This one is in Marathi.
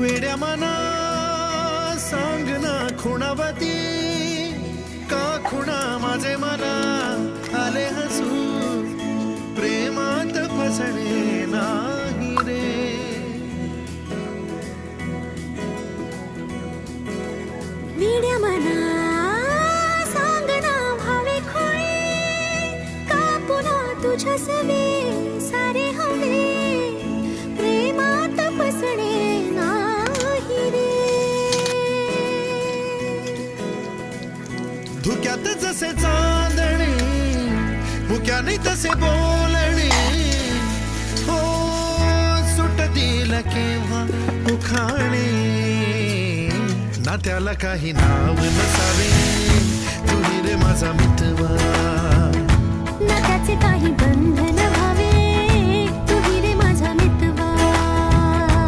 वेड्या मना सांग ना खुणावती का खुणा माझे मला आले हसू प्रेमात फसणे नाही रे. वेड्या मना सांग ना भावे खोळे का पुन्हा तुझ्या सवे सारे हवे प्रेमात फसणे नाही रे. धुक्यात जसे चांदणे मुक्याने तसे बोलणे हो सुटतील केव्हा उखाणे ना त्याला काही नाव नसावे तुही रे माझा मितवा ना त्याचे काही बंध